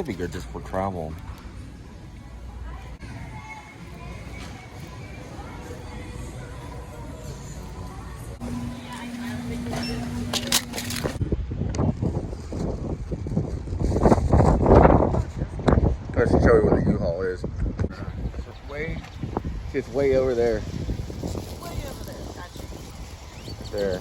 would be good just for travel. Let's show you where the U-Haul is. It's way over there. Way over there. Gotcha. There.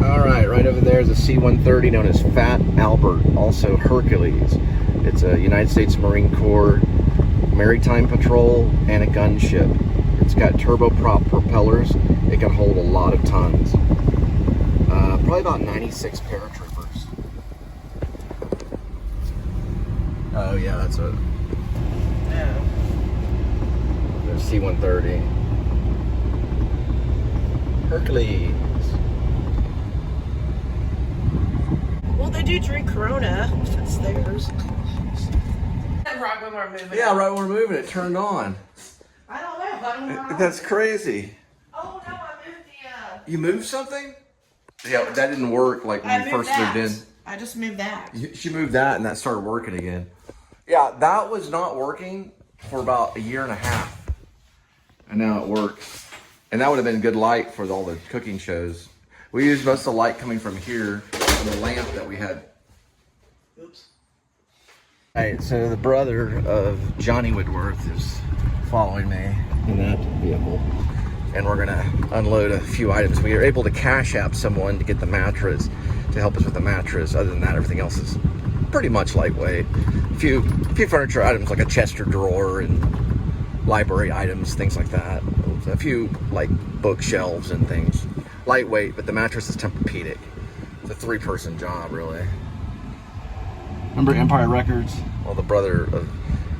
Alright, right over there is a C-130 known as Fat Albert, also Hercules. It's a United States Marine Corps maritime patrol and a gunship. It's got turboprop propellers. It can hold a lot of tons. Probably about 96 paratroopers. Oh yeah, that's a there's C-130. Hercules. Well, they do drink Corona. That's theirs. Right when we're moving. Yeah, right when we're moving, it turned on. I don't know. I don't know. That's crazy. Oh no, I moved the. You moved something? Yeah, that didn't work like when you first moved in. I just moved that. She moved that and that started working again. Yeah, that was not working for about a year and a half. And now it works. And that would have been good light for all the cooking shows. We used most of the light coming from here from the lamp that we had. Oops. Alright, so the brother of Johnny Woodworth is following me in that vehicle. And we're gonna unload a few items. We were able to cash app someone to get the mattress, to help us with the mattress. Other than that, everything else is pretty much lightweight. A few furniture items like a chest or drawer and library items, things like that. A few like bookshelves and things. Lightweight, but the mattress is Tempur-Pedic. It's a 3-person job, really. Remember Empire Records? Well, the brother of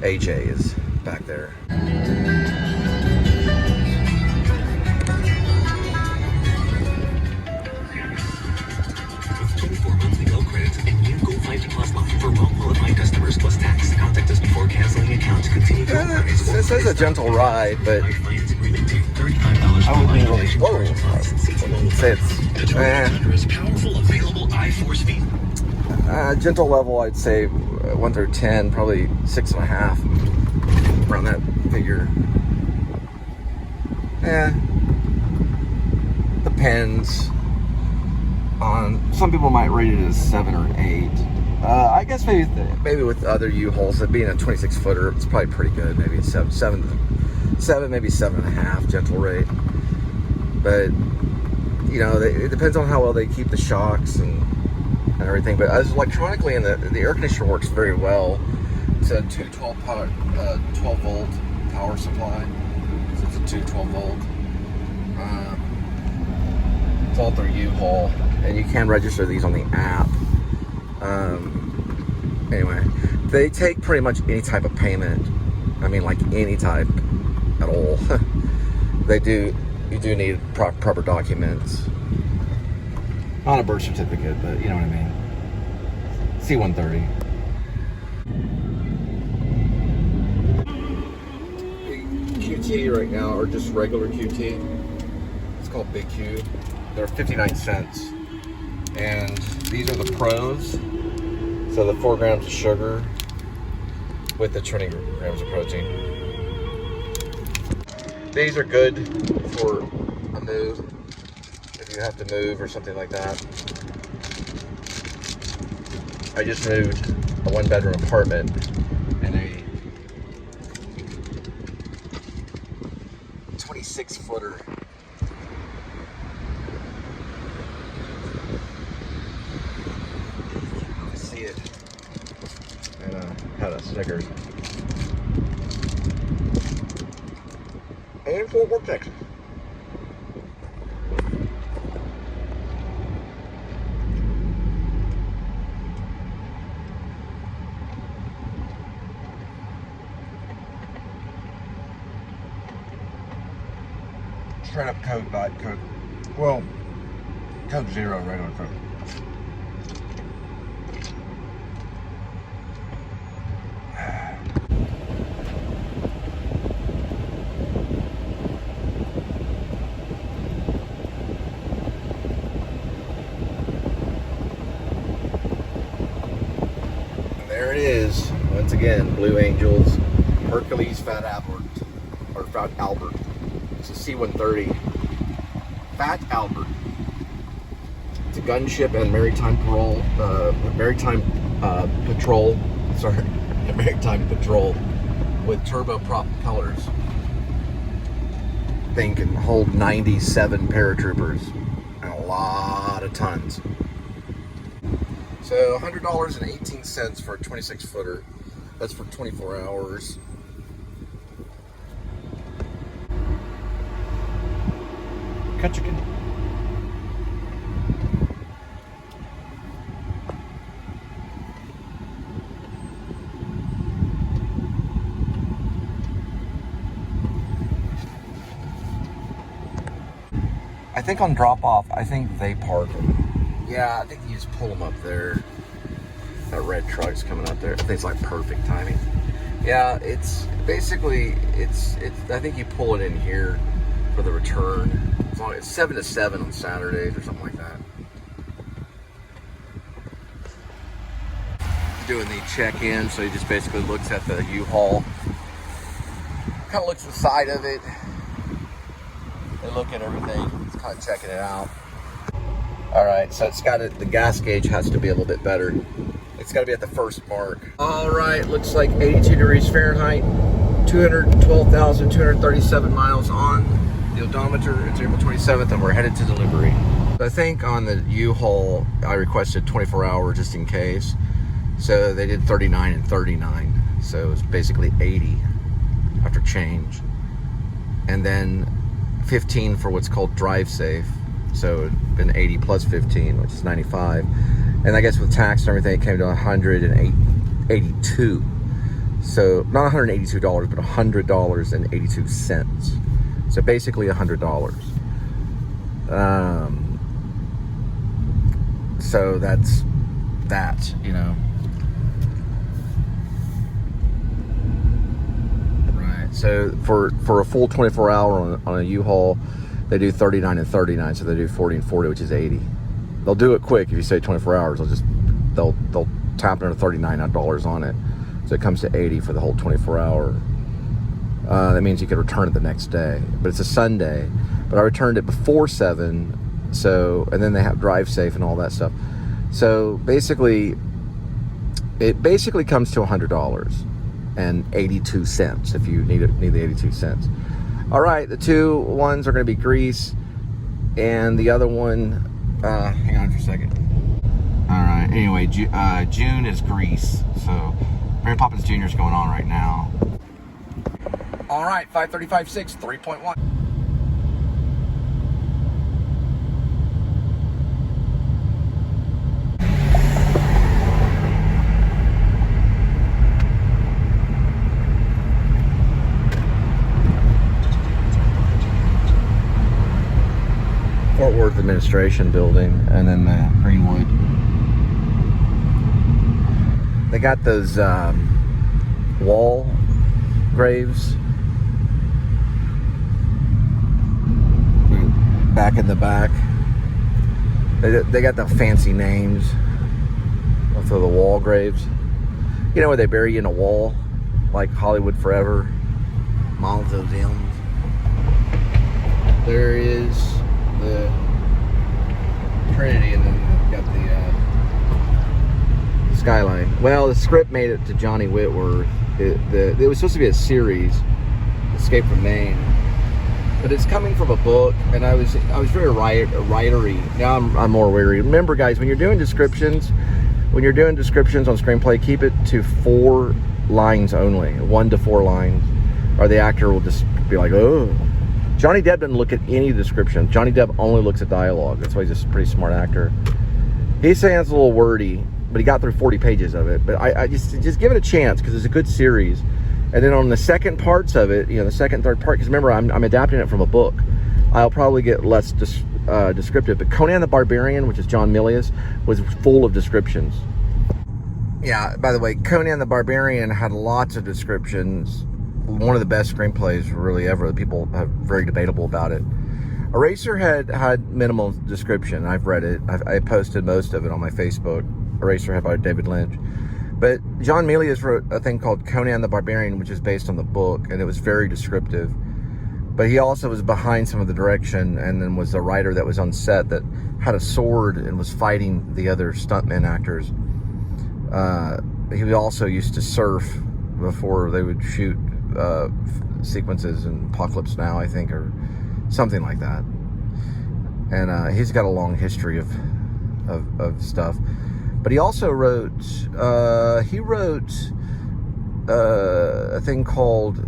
AJ is back there. For well-qualified customers plus tax. Contact us before canceling accounts. Continue to It says a gentle ride, but I wouldn't really. Whoa! Say it's powerful available I-Force feet. gentle level. I'd say 1 through 10, probably 6.5, around that figure. Depends. On some people might rate it as 7 or 8. I guess maybe with other U-Hauls, that being a 26-footer, it's probably pretty good. Maybe 7, maybe 7.5 gentle rate. But you know, it depends on how well they keep the shocks and everything. But as electronically, and the air conditioner works very well. It's a 12 volt power supply. So it's a 12 volt. It's all through U-Haul, and you can register these on the app. Anyway, they take pretty much any type of payment. I mean, like any type at all. You do need proper documents. Not a birth certificate, but you know what I mean. C-130. QT right now, or just regular QT. It's called Big Q. They're 59 cents. And these are the pros. So the 4 grams of sugar with the 20 grams of protein. These are good for a move, if you have to move or something like that. I just moved a 1-bedroom apartment in a 26-footer. See it, and had a Snickers. And Fort Worth, Texas. Straight up Coke, Diet Coke. Well, code 0 right on front. There it is. Once again, Blue Angels, Hercules Fat Albert, or Fat Albert. It's a C-130. Fat Albert. It's a gunship and maritime patrol. Maritime patrol with turboprop propellers. Thing can hold 97 paratroopers and a lot of tons. So $100.18 for a 26-footer. That's for 24 hours. Ketchikan. I think on drop off, I think they park them. Yeah, I think you just pull them up there. That red truck's coming up there. I think it's like perfect timing. Yeah, it's basically, I think you pull it in here for the return. As long as it's 7 to 7 on Saturdays or something like that. Doing the check-in, so he just basically looks at the U-Haul. Kind of looks inside of it. They look at everything. He's kind of checking it out. All right, so it's got the gas gauge has to be a little bit better. It's got to be at the first mark. All right, looks like 82 degrees Fahrenheit, 212,237 miles on the odometer. It's April 27th, and we're headed to delivery. I think on the U-Haul, I requested 24 hours just in case. So they did 39 and 39. So it's basically 80 after change. And then 15 for what's called drive safe. So it'd been 80 plus 15, which is 95. And I guess with tax and everything, it came to $182. So not $182, but $100.82. So basically $100. So that's that, you know. Right. So for a full 24 hour on a U-Haul, they do 39 and 39, so they do 40 and 40, which is 80. They'll do it quick if you say 24 hours. They'll tap another $39 on it, so it comes to 80 for the whole 24 hour. That means you could return it the next day, but it's a Sunday. But I returned it before 7, so and then they have drive safe and all that stuff. So basically, it basically comes to $100.82 if you need the 82 cents. All right, the two ones are going to be Greece, and the other one, hang on for a second. All right, anyway, June is Greece, so Mary Poppins Jr. is going on right now. All right, 535.6, 3.1. Fort Worth Administration Building, and then the Greenwood. They got those wall graves back in the back. They got the fancy names for the wall graves. You know where they bury you in a wall, like Hollywood Forever, mausoleums. There is the Trinity, and then got the skyline. Well, the script made it to Johnny Whitworth. It was supposed to be a series, Escape from Maine, but it's coming from a book, and I was very writery. Now I'm more weary. Remember, guys, when you're doing descriptions on screenplay, keep it to 4 lines only, 1 to 4 lines, or the actor will just be like, oh. Johnny Depp doesn't look at any description. Johnny Depp only looks at dialogue. That's why he's just a pretty smart actor. He's saying it's a little wordy, but he got through 40 pages of it. But I just give it a chance, because it's a good series. And then on the second parts of it, you know, the second, third part, because remember, I'm adapting it from a book. I'll probably get less Descriptive, but Conan the Barbarian, which is John Milius, was full of descriptions. Yeah, by the way, Conan the Barbarian had lots of descriptions. One of the best screenplays really ever. People are very debatable about it. Eraser had minimal description. I've read it. I posted most of it on my Facebook. Eraser had by David Lynch. But John Milius wrote a thing called Conan the Barbarian, which is based on the book, and it was very descriptive. But he also was behind some of the direction, and then was a writer that was on set that had a sword and was fighting the other stuntman actors. He also used to surf before they would shoot sequences in Apocalypse Now, I think, or something like that. And he's got a long history of stuff. But he also wrote a thing called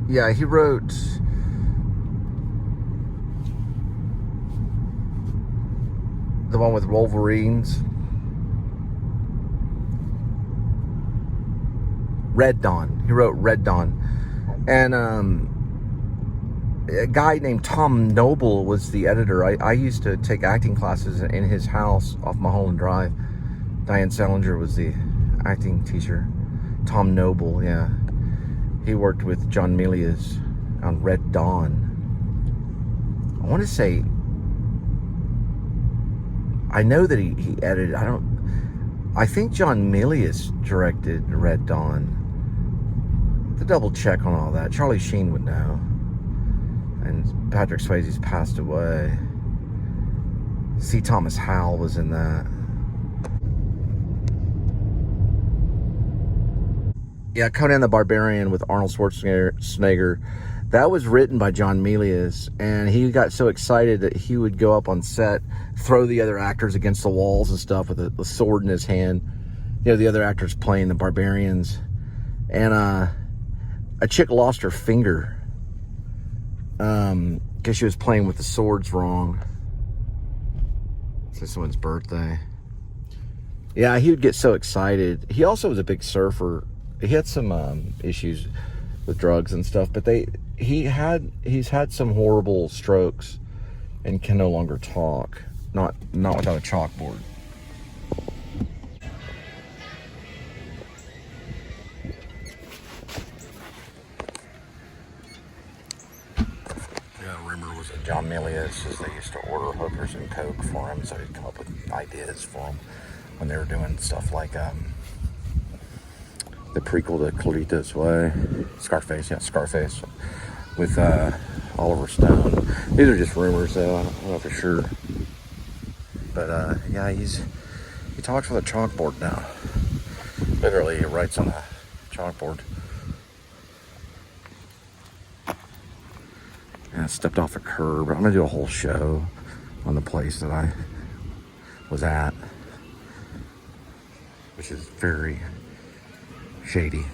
yeah, he wrote the one with Wolverines. Red Dawn. He wrote Red Dawn. And a guy named Tom Noble was the editor. I used to take acting classes in his house off Mulholland Drive. Diane Salinger was the acting teacher. Tom Noble, yeah. He worked with John Milius on Red Dawn. I want to say, I know that he edited, I think John Milius directed Red Dawn. To double check on all that. Charlie Sheen would know. And Patrick Swayze's passed away. C. Thomas Howell was in that. Yeah, Conan the Barbarian with Arnold Schwarzenegger. That was written by John Milius, and he got so excited that he would go up on set, throw the other actors against the walls and stuff with a sword in his hand. You know, the other actors playing the barbarians. And a chick lost her finger because she was playing with the swords wrong. It's someone's birthday. Yeah, he would get so excited. He also was a big surfer. He had some issues with drugs and stuff, but he's had some horrible strokes and can no longer talk. Not without a chalkboard. Rumor was that John Milius, as they used to order hookers and coke for him, so he'd come up with ideas for him when they were doing stuff like the prequel to Clarita's Way, Scarface, with Oliver Stone. These are just rumors, though. I don't know for sure. But yeah, he talks with a chalkboard now. Literally, he writes on a chalkboard. And I stepped off a curb. I'm gonna do a whole show on the place that I was at, which is very shady.